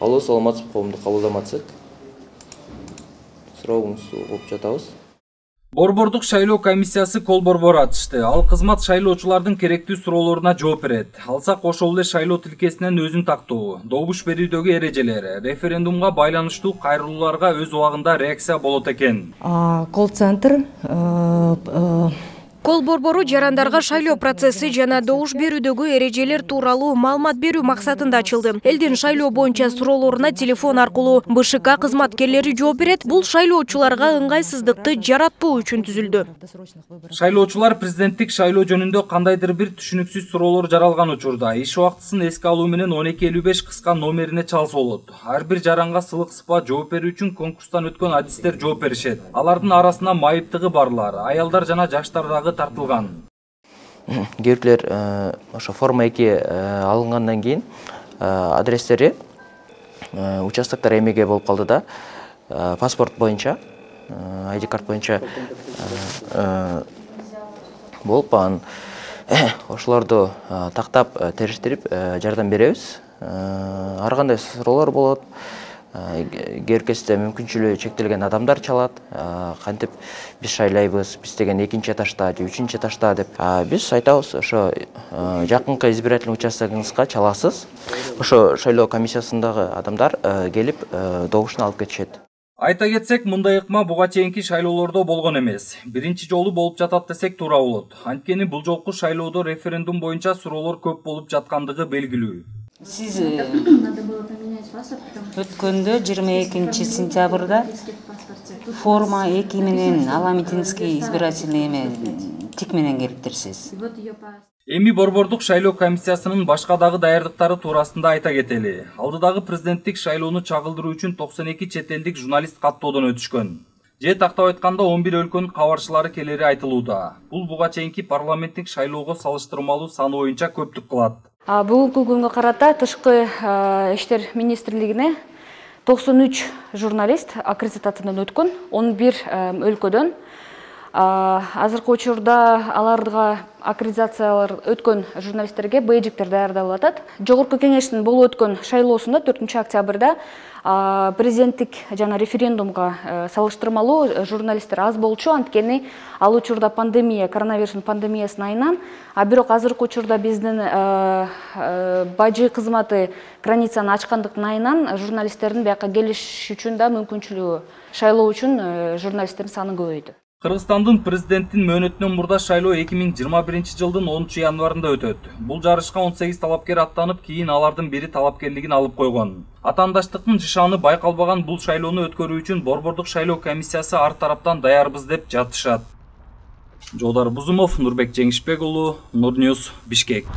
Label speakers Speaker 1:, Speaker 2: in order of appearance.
Speaker 1: Алло, саламатсызбы, коомдук кабылдаматсак. Сурооңузду угуп жатабыз.
Speaker 2: Борбордук шайлоо комиссиясы кол борбор ачышты. Ал кызмат шайлоочулардын керектүү суроолоруна жооп берет. Алсак ошол эле шайлоо тилкесинен өзүн тактоо, добуш берүүдөгү эрежелери, референдумга байланыштуу кайрылууларга өз убагында реакция болот экен.
Speaker 3: Колл-центр
Speaker 4: Кол борбору жарандарга шайлоо процесси жана добуш берүүдөгү эрежелер тууралуу маалымат берүү максатында ачылды. Элдин шайлоо боюнча суроолоруна телефон аркылуу БШК кызматкерлери жооп берет. Бул шайлоочуларга ыңгайсыздыкты жаратпоо үчүн түзүлдү.
Speaker 2: Шайлоочулар президенттик шайлоо жөнүндө кандайдыр бир түшүнүксүз суроолор жаралган учурда иш убактысын эске алуу менен 1255 кыска номерине чалса болот. Ар бир жаранга сылык сыпа жооп берүү үчүн конкурстан өткөн адистер жооп беришет. Алардын арасына майыптыгы барлар, аялдар жана жаштар дагы тартылган.
Speaker 1: Кээрлер ошо форма 2 алынгандан кийин адрестери участоктор эмеге болуп калды да, паспорт боюнча, ID карт боюнча болуп, анан ошолорду тактап териштирип жардам беребиз. Ар кандай суроолор болот. Геркесте мүмкүнчүлүгү чектелген адамдар чалат. Кантип биз шайлайбыз, биз деген 2-этажда же 3-этажда деп. Биз айтабыз, ошо жакынкы избирательный участогуңузга чаласыз. Ошо шайлоо комиссиясындагы адамдар келип добушун алып кетишет.
Speaker 2: Айта кетсек, мындай ыкма буга чейинки шайлоолордо болгон эмес. Биринчи жолу болуп жатат десек туура болот. Анткени бул жолку шайлоодо референдум боюнча суроолор көп болуп жаткандыгы белгилүү.
Speaker 5: Сиз өткөндө 22 сентябрда форма 2 менен Аламитинский избирательный тик менен келиптирсиз.
Speaker 2: Эми борбордук шайлоо комиссиясынын башка дагы даярдыктары туурасында айта кетели. Алдыдагы президенттик шайлоону чагылдыруу үчүн 92 чет элдик журналист каттоодон өтүшкөн. Же тактап айтканда 11 өлкөнүн кабарчылары келери айтылууда. Бул буга чейинки парламенттик шайлоого салыштырмалуу саны боюнча көптүк кылат.
Speaker 3: Бүгүнкү күнгө карата Тышкы иштер министрлигине 93 журналист аккредитациядан өткөн, 11 өлкөдөн. Азыркы учурда аларга аккредитациялар өткөн журналисттерге бейджиктер даярдалып атат. Жогорку кеңештин болуп өткөн шайлоосунда 4 октябрда президенттик жана референдумга салыштырмалуу журналисттер аз болчу, анткени ал учурда пандемия, коронавирустун пандемиясынын айынан, бирок азыркы учурда биздин бажы кызматы границаны ачкандыктын айынан журналисттердин бияка келиш үчүн да мүмкүнчүлүгү, шайлоо үчүн журналисттердин саны көбөйдү.
Speaker 2: Кыргызстандын президенттин мөөнөтүнөн мурда шайлоо 2021 жылдын 10 январында өтөт. Бул жарышка 18 талапкер аттанып, кийин алардын бири талапкерлигин алып койгон. Атаандаштыктын жышааны байкалбаган бул шайлоону өткөрүү үчүн борбордук шайлоо комиссиясы ар тараптан даярбыз деп жатышат. Жолдар Бузумов, Нурбек Жеңишбек уулу, Нур Ньюс, Бишкек.